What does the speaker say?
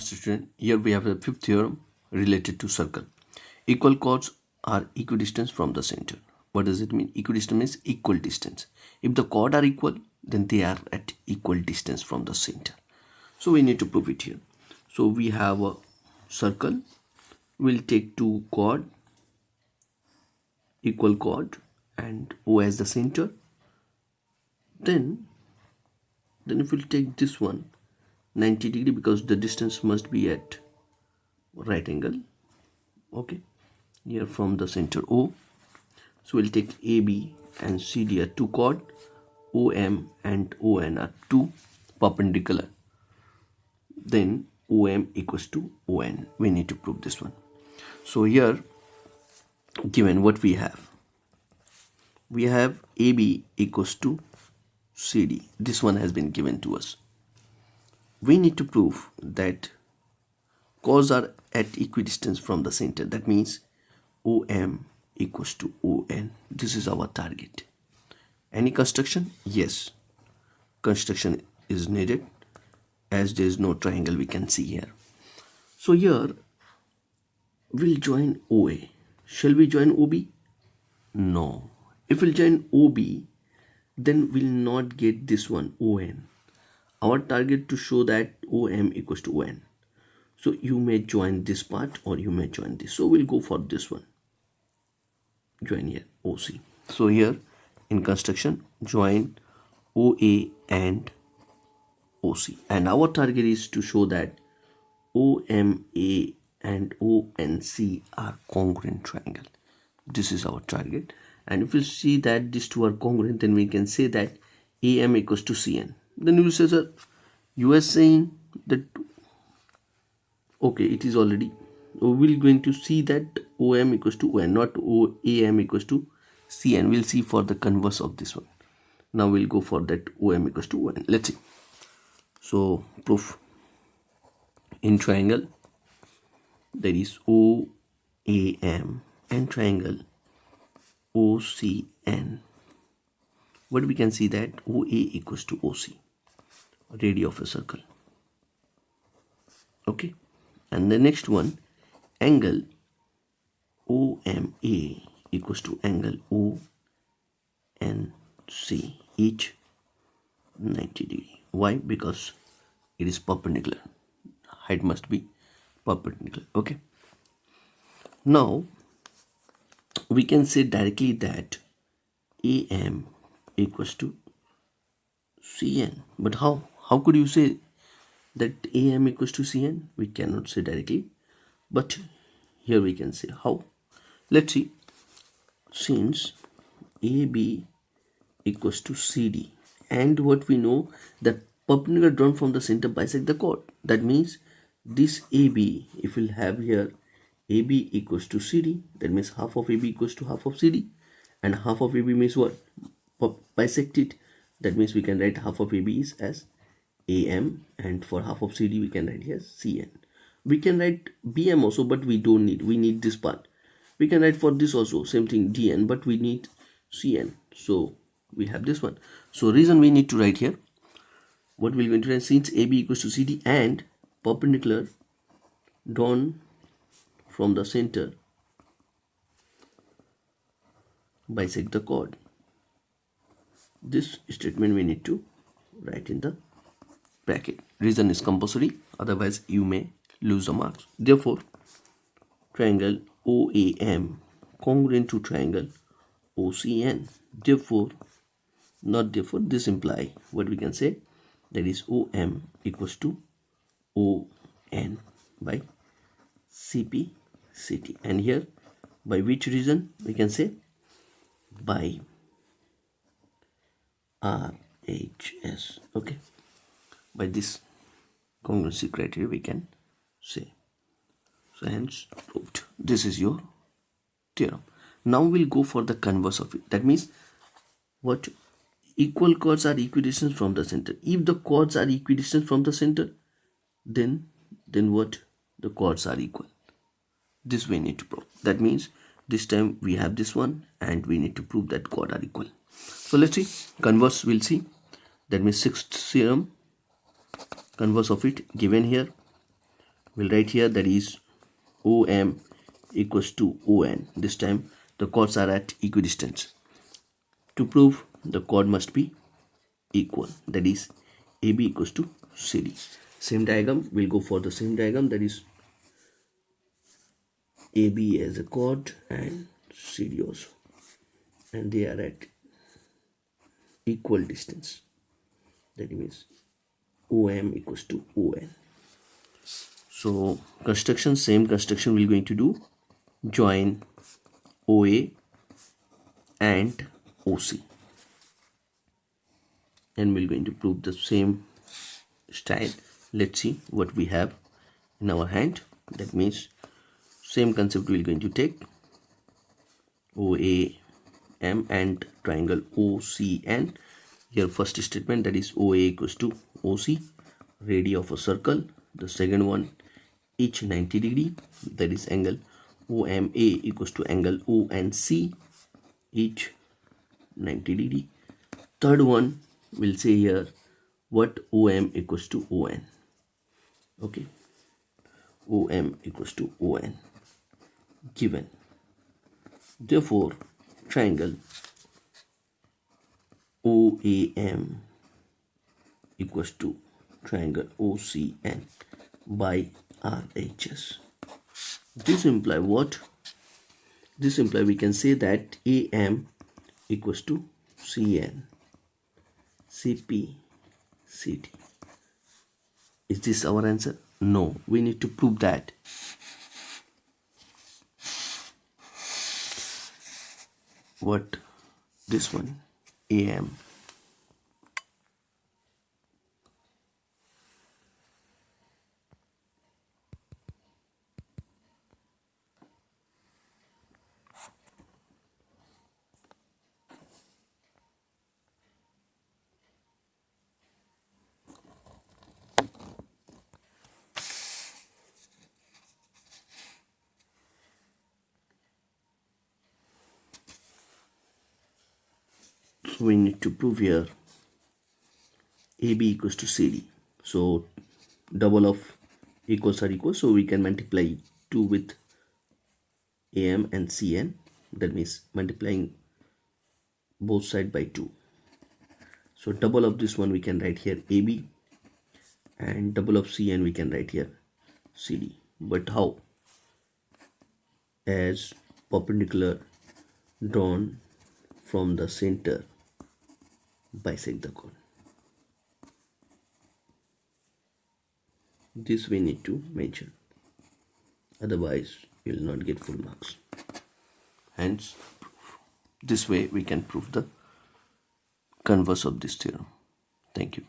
student, here we have the fifth theorem related to circle. Equal chords are equidistant from the center. What does it mean? Equidistant means equal distance. If the chords are equal, then they are at equal distance from the center. So we need to prove it here. So we have a circle. We'll take two chords, equal chord, and O as the center. Then if we'll take this one 90 degree, because the distance must be at right angle, okay, here from the center O. So we'll take AB and CD are two chord, OM and ON are two perpendicular, then OM equals to ON. We need to prove this one. So here given what we have AB equals to CD. This one has been given to us. We need to prove that chords are at equidistance from the center. That means OM equals to ON. This is our target. Any construction? Yes. Construction is needed, as there is no triangle we can see here. So here we'll join OA. Shall we join OB? No. If we'll join OB, then we'll not get this one ON. Our target to show that OM equals to ON. So you may join this part or you may join this. So we'll go for this one. Join here OC. So here in construction, join OA and OC. And our target is to show that OMA and ONC are congruent triangle. This is our target. And if we see that these two are congruent, then we can say that AM equals to CN. Then you will say, sir, you are saying that, okay, it is already, we're going to see that OM equals to ON, not AM equals to CN. We'll see for the converse of this one. Now we'll go for that OM equals to ON. Let's see. So proof in triangle, there is OAM and triangle OCN. What we can see that OA equals to OC, radius of a circle. Okay, and the next one, angle OMA equals to angle ONC, each 90 degree. Why? Because it is perpendicular. Height must be perpendicular. Okay. Now we can say directly that AM equals to CN. But how? How could you say that AM equals to CN? We cannot say directly, but here we can say how. Let's see. Since AB equals to CD, and what we know that perpendicular drawn from the center bisect the chord. That means this AB, if we'll have here AB equals to CD, that means half of AB equals to half of CD, and half of AB means what? Bisect it. That means we can write half of AB is as AM, and for half of CD we can write here CN. We can write BM also, but we don't need. We need this part. We can write for this also, same thing DN, but we need CN. So we have this one. So reason we need to write here, what we're going to write, since AB equals to CD and perpendicular drawn from the center bisect the chord. This statement we need to write in the bracket. Reason is compulsory, otherwise you may lose the marks. Therefore, triangle OAM congruent to triangle OCN. Therefore, not therefore, this imply what we can say, that is OM equals to ON by CP CT. And here by which reason we can say, by RHS. Okay, by this congruency criteria we can say. So hence proved. This is your theorem. Now we'll go for the converse of it. That means what? Equal chords are equidistant from the center. If the chords are equidistant from the center, then what? The chords are equal. This we need to prove. That means this time we have this one and we need to prove that chords are equal. So let's see. Converse we'll see. That means sixth theorem, converse of it given here. we'll write here that is OM equals to ON. This time the chords are at equidistance. To prove the chord must be equal, that is AB equals to CD. Same diagram, we'll go for the same diagram, that is AB as a chord and CD also, and they are at equal distance. That means OM equals to ON. So construction, same construction we're going to do. Join OA and OC, and we're going to prove the same style. Let's see what we have in our hand. That means same concept we're going to take OAM and triangle OCN. Here first statement, that is OA equals to OC, radii of a circle. The second one, each 90 degree, that is angle OMA equals to angle ONC, each 90 degree. Third one, we'll say here what OM equals to ON. Okay, OM equals to ON given. Therefore, triangle OAM equals to triangle OCN by RHS. This implies what? This implies we can say that AM equals to CN, CP, CD. Is this our answer? No, we need to prove that. What? This one, AM. So we need to prove here AB equals to CD. So double of equals are equal, so we can multiply 2 with AM and CN. That means multiplying both side by 2. So double of this one we can write here AB, and double of CN we can write here CD. But how? As perpendicular drawn from the center bisect the chord. This we need to mention, otherwise you will not get full marks. Hence, this way we can prove the converse of this theorem. Thank you.